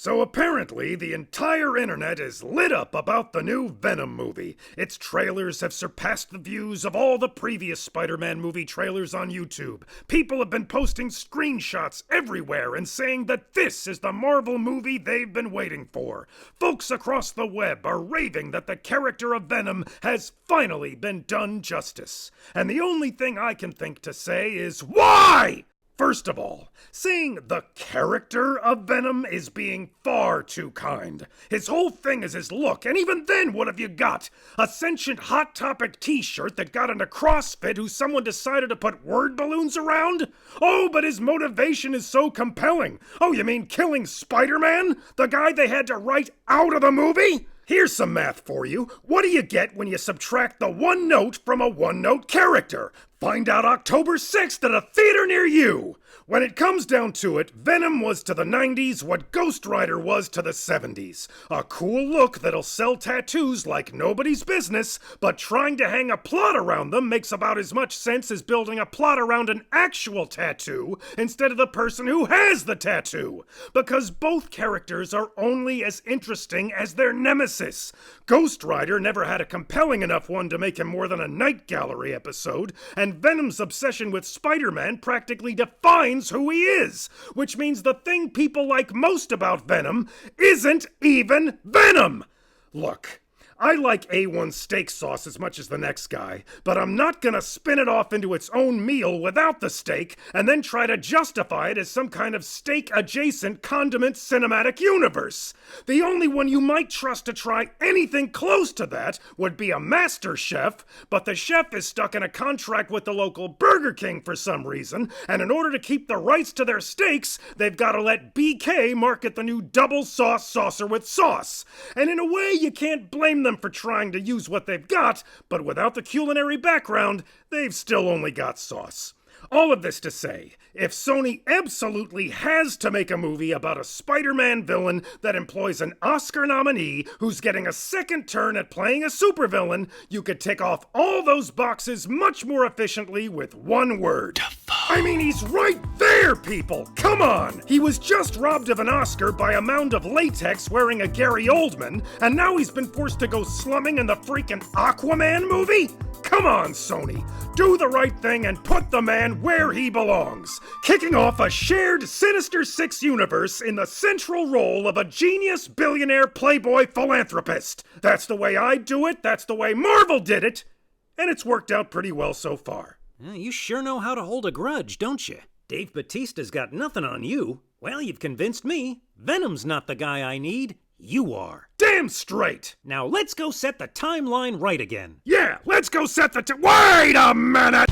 So apparently, the entire internet is lit up about the new Venom movie. Its trailers have surpassed the views of all the previous Spider-Man movie trailers on YouTube. People have been posting screenshots everywhere and saying that this is the Marvel movie they've been waiting for. Folks across the web are raving that the character of Venom has finally been done justice. And the only thing I can think to say is, why? First of all, saying the character of Venom is being far too kind. His whole thing is his look, and even then, what have you got? A sentient Hot Topic t-shirt that got into CrossFit who someone decided to put word balloons around? Oh, but his motivation is so compelling. Oh, you mean killing Spider-Man? The guy they had to write out of the movie? Here's some math for you. What do you get when you subtract the one note from a one-note character? Find out October 6th at a theater near you! When it comes down to it, Venom was to the 90s what Ghost Rider was to the 70s. A cool look that'll sell tattoos like nobody's business, but trying to hang a plot around them makes about as much sense as building a plot around an actual tattoo instead of the person who has the tattoo. Because both characters are only as interesting as their nemesis. Ghost Rider never had a compelling enough one to make him more than a Night Gallery episode, and Venom's obsession with Spider-Man practically defines who he is, which means the thing people like most about Venom isn't even Venom! Look, I like A1 steak sauce as much as the next guy, but I'm not gonna spin it off into its own meal without the steak and then try to justify it as some kind of steak-adjacent condiment cinematic universe. The only one you might trust to try anything close to that would be a master chef, but the chef is stuck in a contract with the local Burger King for some reason, and in order to keep the rights to their steaks, they've got to let BK market the new double sauce saucer with sauce. And in a way, you can't blame them for trying to use what they've got, but without the culinary background, they've still only got sauce. All of this to say, if Sony absolutely has to make a movie about a Spider-Man villain that employs an Oscar nominee who's getting a second turn at playing a supervillain, you could tick off all those boxes much more efficiently with one word. I mean, he's right there, people! Come on! He was just robbed of an Oscar by a mound of latex wearing a Gary Oldman, and now he's been forced to go slumming in the freaking Aquaman movie? Come on, Sony! Do the right thing and put the man where he belongs! Kicking off a shared Sinister Six universe in the central role of a genius billionaire playboy philanthropist! That's the way I'd do it, that's the way Marvel did it, and it's worked out pretty well so far. You sure know how to hold a grudge, don't you? Dave Bautista's got nothing on you. Well, you've convinced me. Venom's not the guy I need. You are. Damn straight! Now let's go set the timeline right again. Yeah, let's go set the Wait a minute!